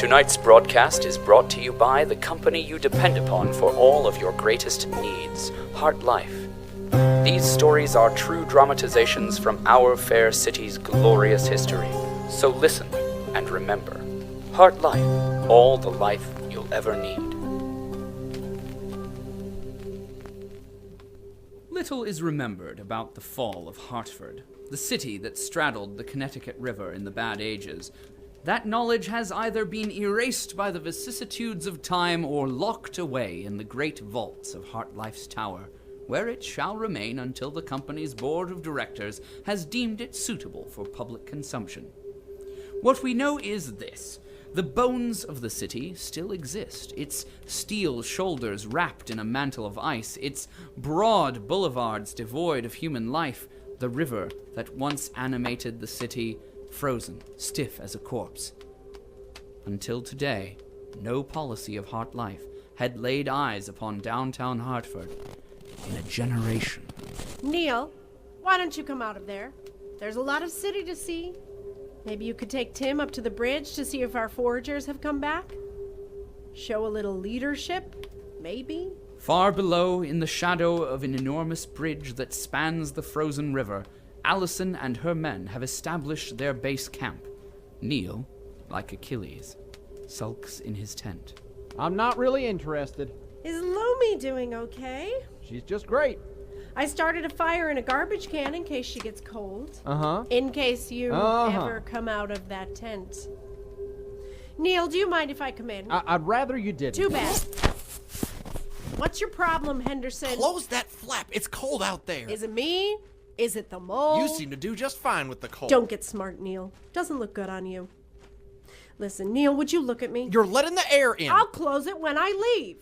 Tonight's broadcast is brought to you by the company you depend upon for all of your greatest needs, HartLife. These stories are true dramatizations from our fair city's glorious history. So listen and remember, HartLife, all the life you'll ever need. Little is remembered about the fall of Hartford, the city that straddled the Connecticut River in the bad ages. That knowledge has either been erased by the vicissitudes of time or locked away in the great vaults of HartLife's tower, where it shall remain until the company's board of directors has deemed it suitable for public consumption. What we know is this: the bones of the city still exist, its steel shoulders wrapped in a mantle of ice, its broad boulevards devoid of human life, the river that once animated the city frozen, stiff as a corpse. Until today, no policy of HartLife had laid eyes upon downtown Hartford in a generation. Neal, why don't you come out of there? There's a lot of city to see. Maybe you could take Tim up to the bridge to see if our foragers have come back? Show a little leadership, maybe? Far below, in the shadow of an enormous bridge that spans the frozen river, Alison and her men have established their base camp. Neal, like Achilles, sulks in his tent. I'm not really interested. Is Lomi doing okay? She's just great. I started a fire in a garbage can in case she gets cold. Uh-huh. In case you ever come out of that tent. Neal, do you mind if I come in? I'd rather you didn't. Too bad. What's your problem, Henderson? Close that flap. It's cold out there. Is it me? Is it the mold? You seem to do just fine with the cold. Don't get smart, Neal. Doesn't look good on you. Listen, Neal, would you look at me? You're letting the air in. I'll close it when I leave.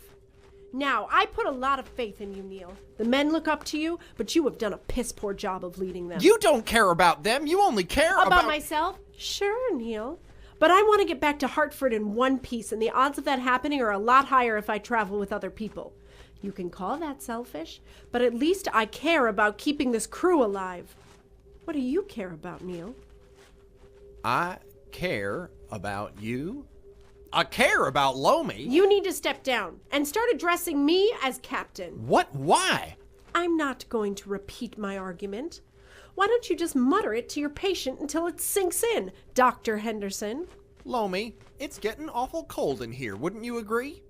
Now, I put a lot of faith in you, Neal. The men look up to you, but you have done a piss-poor job of leading them. You don't care about them. You only care about myself? Sure, Neal. But I want to get back to Hartford in one piece, and the odds of that happening are a lot higher if I travel with other people. You can call that selfish, but at least I care about keeping this crew alive. What do you care about, Neal? I care about you. I care about Lomi. You need to step down and start addressing me as captain. What? Why? I'm not going to repeat my argument. Why don't you just mutter it to your patient until it sinks in, Dr. Henderson? Lomi, it's getting awful cold in here, wouldn't you agree?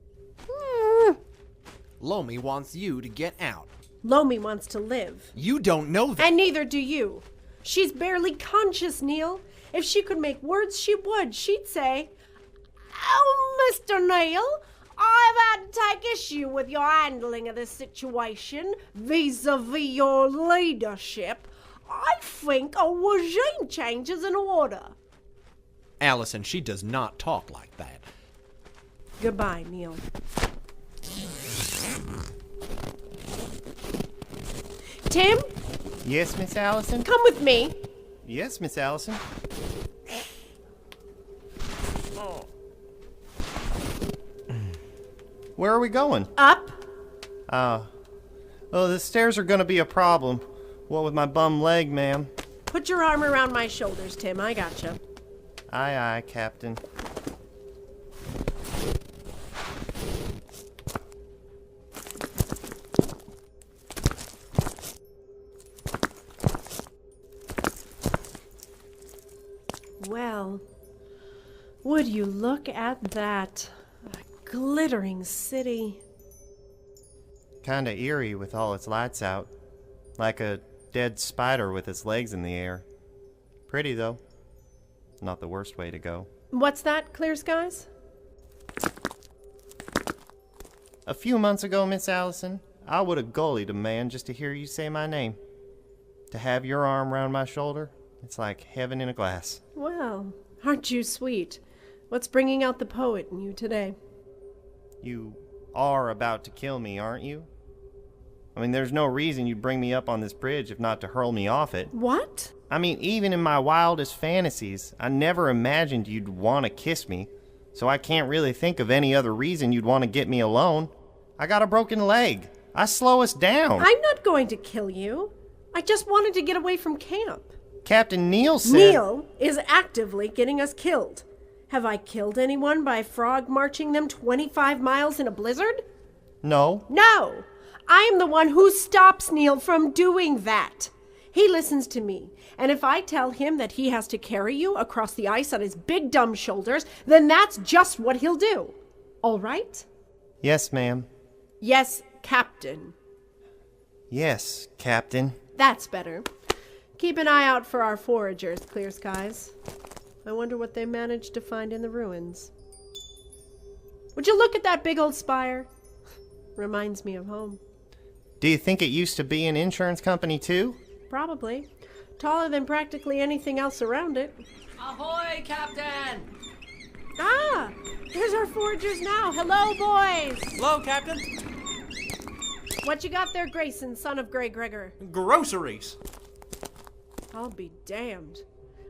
Lomi wants you to get out. Lomi wants to live. You don't know that. And neither do you. She's barely conscious, Neal. If she could make words, she would. She'd say, "Oh, Mr. Neal, I've had to take issue with your handling of this situation vis-a-vis your leadership. I think a regime change is in order." Alison, she does not talk like that. Goodbye, Neal. Tim? Yes, Miss Alison? Come with me. Yes, Miss Alison. Where are we going? Up. Oh, the stairs are gonna be a problem. What with my bum leg, ma'am? Put your arm around my shoulders, Tim. I gotcha. Aye, aye, Captain. Well, would you look at that? A glittering city. Kinda eerie with all its lights out. Like a dead spider with its legs in the air. Pretty, though. Not the worst way to go. What's that, clear skies? A few months ago, Miss Alison, I would have gullied a man just to hear you say my name. To have your arm round my shoulder, it's like heaven in a glass. Well, aren't you sweet? What's bringing out the poet in you today? You are about to kill me, aren't you? I mean, there's no reason you'd bring me up on this bridge if not to hurl me off it. What? I mean, even in my wildest fantasies, I never imagined you'd want to kiss me, so I can't really think of any other reason you'd want to get me alone. I got a broken leg. I slow us down. I'm not going to kill you. I just wanted to get away from camp. Captain Neal said... Neal is actively getting us killed. Have I killed anyone by frog marching them 25 miles in a blizzard? No. No! I am the one who stops Neal from doing that. He listens to me, and if I tell him that he has to carry you across the ice on his big dumb shoulders, then that's just what he'll do. All right? Yes, ma'am. Yes, Captain. Yes, Captain. That's better. Keep an eye out for our foragers, Clear Skies. I wonder what they managed to find in the ruins. Would you look at that big old spire? Reminds me of home. Do you think it used to be an insurance company, too? Probably. Taller than practically anything else around it. Ahoy, Captain! Ah! There's our foragers now. Hello, boys! Hello, Captain. What you got there, Greyson, son of Grey Gregor? Groceries. I'll be damned.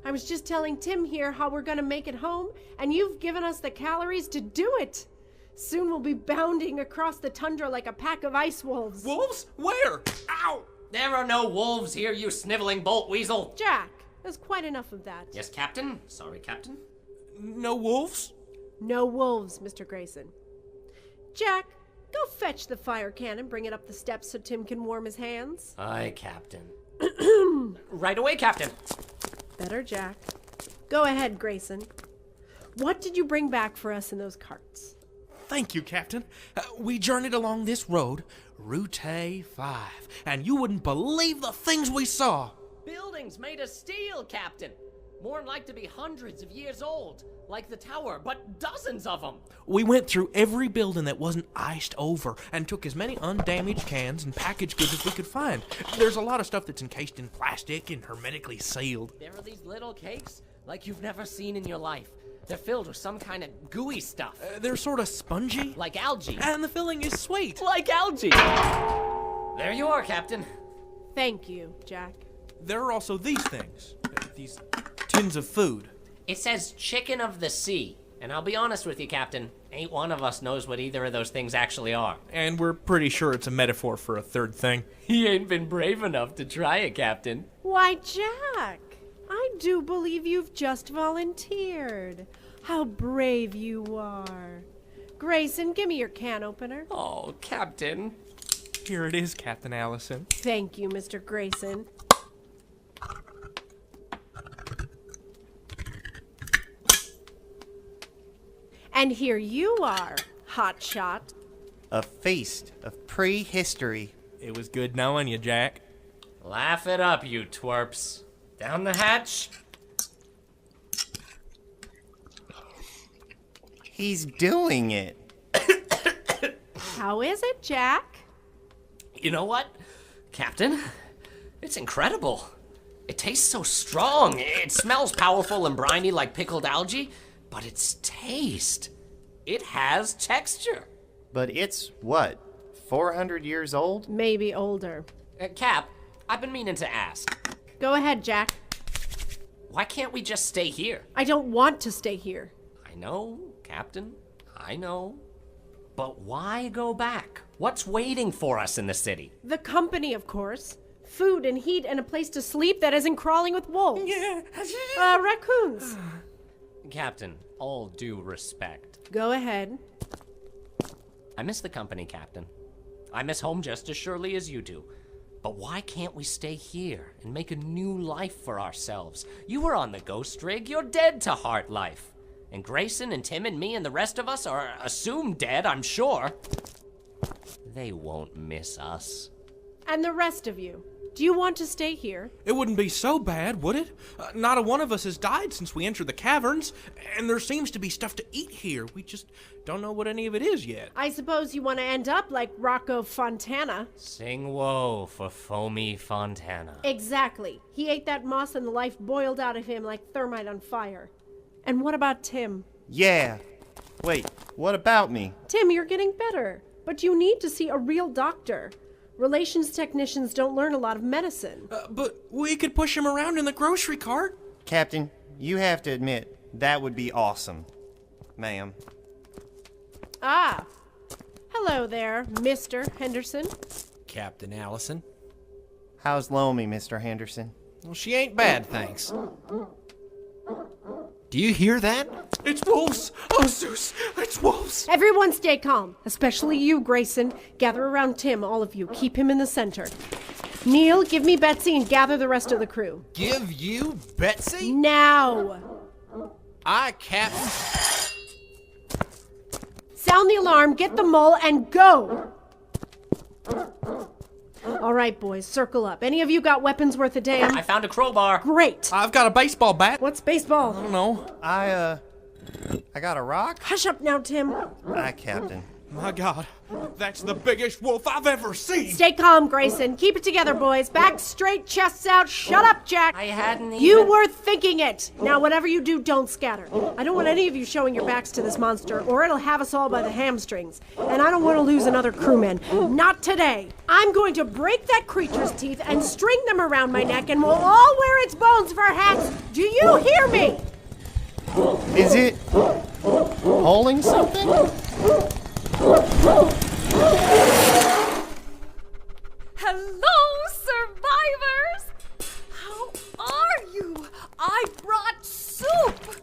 I was just telling Tim here how we're gonna make it home, and you've given us the calories to do it. Soon we'll be bounding across the tundra like a pack of ice wolves. Wolves? Where? Ow! There are no wolves here, you sniveling bolt weasel. Jack, there's quite enough of that. Yes, Captain. Sorry, Captain. No wolves? No wolves, Mr. Greyson. Jack, go fetch the fire cannon, bring it up the steps so Tim can warm his hands. Aye, Captain. Right away, Captain. Better, Jack. Go ahead, Greyson. What did you bring back for us in those carts? Thank you, Captain. We journeyed along this road, Route 5, and you wouldn't believe the things we saw. Buildings made of steel, Captain. More than like to be hundreds of years old. Like the tower, but dozens of them. We went through every building that wasn't iced over and took as many undamaged cans and packaged goods as we could find. There's a lot of stuff that's encased in plastic and hermetically sealed. There are these little cakes like you've never seen in your life. They're filled with some kind of gooey stuff. They're sort of spongy. Like algae. And the filling is sweet. Like algae. There you are, Captain. Thank you, Jack. There are also these things. These tins of food. It says chicken of the sea. And I'll be honest with you, Captain. Ain't one of us knows what either of those things actually are. And we're pretty sure it's a metaphor for a third thing. He ain't been brave enough to try it, Captain. Why, Jack, I do believe you've just volunteered. How brave you are. Greyson, give me your can opener. Oh, Captain. Here it is, Captain Alison. Thank you, Mr. Greyson. And here you are, hotshot. A feast of prehistory. It was good knowing you, Jack. Laugh it up, you twerps. Down the hatch. He's doing it. How is it, Jack? You know what, Captain? It's incredible. It tastes so strong. It smells powerful and briny like pickled algae, but its taste, it has texture. But it's, what, 400 years old? Maybe older. Cap, I've been meaning to ask. Go ahead, Jack. Why can't we just stay here? I don't want to stay here. I know, Captain. I know. But why go back? What's waiting for us in the city? The company, of course. Food and heat and a place to sleep that isn't crawling with wolves. Yeah. Raccoons. Captain, all due respect. Go ahead. I miss the company, Captain. I miss home just as surely as you do. But why can't we stay here and make a new life for ourselves? You were on the ghost rig. You're dead to HartLife. And Greyson and Tim and me and the rest of us are assumed dead, I'm sure. They won't miss us. And the rest of you. Do you want to stay here? It wouldn't be so bad, would it? Not a one of us has died since we entered the caverns, and there seems to be stuff to eat here. We just don't know what any of it is yet. I suppose you want to end up like Rocco Fontana. Sing woe for Foamy Fontana. Exactly. He ate that moss and the life boiled out of him like thermite on fire. And what about Tim? Yeah. Wait, what about me? Tim, you're getting better. But you need to see a real doctor. Relations technicians don't learn a lot of medicine. But we could push him around in the grocery cart. Captain, you have to admit, that would be awesome. Ma'am. Ah. Hello there, Mr. Henderson. Captain Alison. How's Lomi, Mr. Henderson? Well, she ain't bad, thanks. Do you hear that? It's wolves! Oh, Zeus! It's wolves! Everyone stay calm, especially you, Greyson. Gather around Tim, all of you. Keep him in the center. Neal, give me Betsy and gather the rest of the crew. Give you Betsy? Now! Aye, Captain. Sound the alarm, get the mole, and go! All right, boys, circle up. Any of you got weapons worth a damn? I found a crowbar. Great. I've got a baseball bat. What's baseball? I don't know. I got a rock? Hush up now, Tim. Aye, Captain. My God, that's the biggest wolf I've ever seen. Stay calm, Greyson. Keep it together, boys. Back straight, chests out. Shut up, Jack. I hadn't even... You were thinking it. Now, whatever you do, don't scatter. I don't want any of you showing your backs to this monster, or it'll have us all by the hamstrings. And I don't want to lose another crewman. Not today. I'm going to break that creature's teeth and string them around my neck, and we'll all wear its bones for hats. Do you hear me? Is it holding something? Hello, survivors! How are you? I brought soup!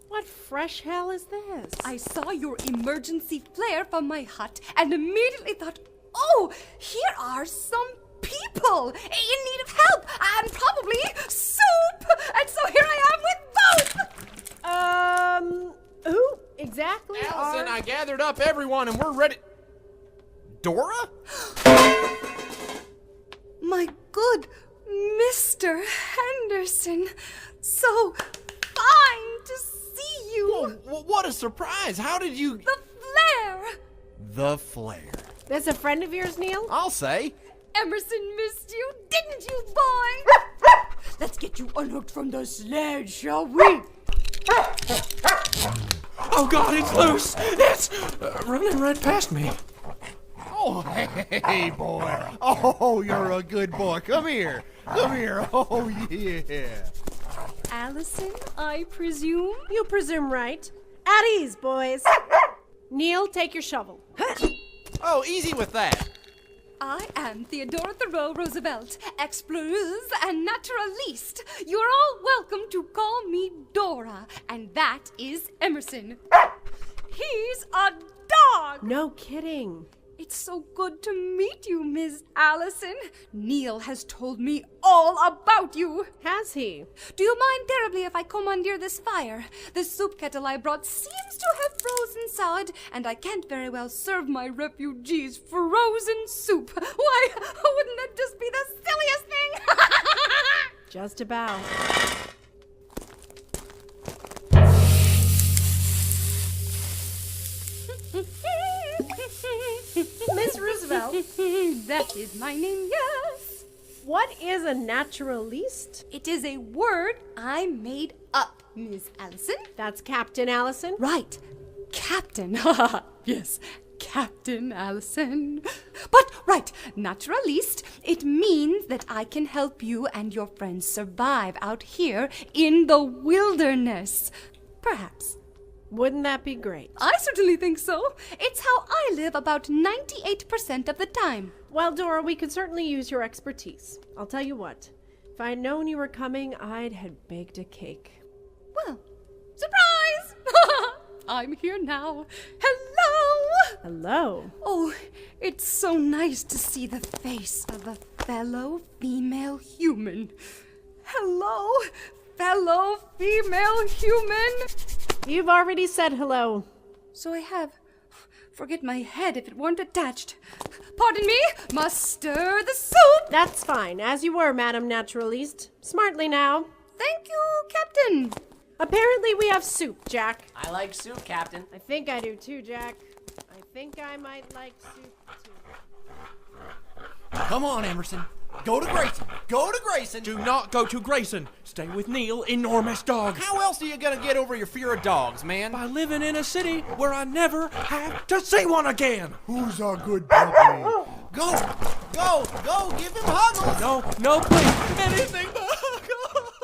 What fresh hell is this? I saw your emergency flare from my hut and immediately thought, oh, here are some people in need of help and probably soup! And so here I am with both! Who exactly Alison, are... I gathered up everyone and we're ready. Dora? My good Mr. Henderson, so fine to see you. Whoa, what a surprise. How did you... The flare! The flare. That's a friend of yours, Neal? I'll say. Emerson missed you, didn't you, boy? Let's get you unhooked from the sled, shall we? Oh, God, it's loose! It's running right past me. Oh, hey, boy. Oh, you're a good boy. Come here. Come here. Oh, yeah. Alison, I presume? You presume right. At ease, boys. Neal, take your shovel. Oh, easy with that. I am Theodora Thoreau Roosevelt, exploreuse and naturaliste. You're all welcome to call me Dora, and that is Emerson. He's a dog! No kidding. It's so good to meet you, Miss Alison. Neal has told me all about you. Has he? Do you mind terribly if I commandeer this fire? The soup kettle I brought seems to have frozen solid, and I can't very well serve my refugees frozen soup. Why, wouldn't that just be the silliest thing? Just about. Miss Roosevelt. That is my name, yes. What is a naturaliste? It is a word I made up, Miss Alison. That's Captain Alison. Right. Captain. Yes, Captain Alison. But, right, naturaliste, it means that I can help you and your friends survive out here in the wilderness. Perhaps. Wouldn't that be great? I certainly think so. It's how I live about 98% of the time. Well, Dora, we could certainly use your expertise. I'll tell you what. If I'd known you were coming, I'd have baked a cake. Well, surprise! I'm here now. Hello! Hello. Oh, it's so nice to see the face of a fellow female human. Hello, fellow female human. You've already said hello. So I have. Forget my head if it weren't attached. Pardon me, must stir the soup. That's fine, as you were, Madam Naturaliste. Smartly now. Thank you, Captain. Apparently we have soup, Jack. I like soup, Captain. I think I do too, Jack. I think I might like soup too. Come on, Emerson. Go to Greyson. Go to Greyson. Do not go to Greyson. Stay with Neal, enormous dog. How else are you gonna get over your fear of dogs, man? By living in a city where I never have to see one again. Who's our good puppy? Go, go, go! Give him huggles. No, please. Anything but huggles.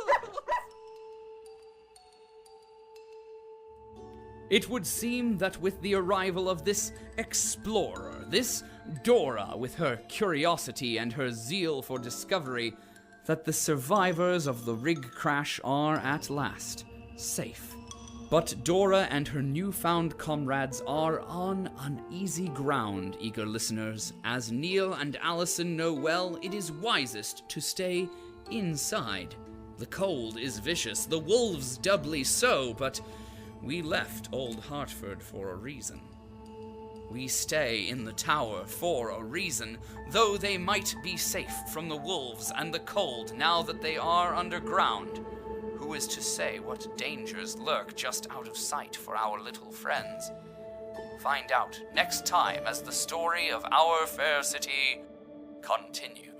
It would seem that with the arrival of this explorer, this Dora with her curiosity and her zeal for discovery, that the survivors of the rig crash are at last safe. But Dora and her newfound comrades are on uneasy ground, eager listeners. As Neal and Alison know well, it is wisest to stay inside. The cold is vicious, the wolves doubly so, but we left Old Hartford for a reason. We stay in the tower for a reason, though they might be safe from the wolves and the cold now that they are underground. Who is to say what dangers lurk just out of sight for our little friends? Find out next time as the story of our fair city continues.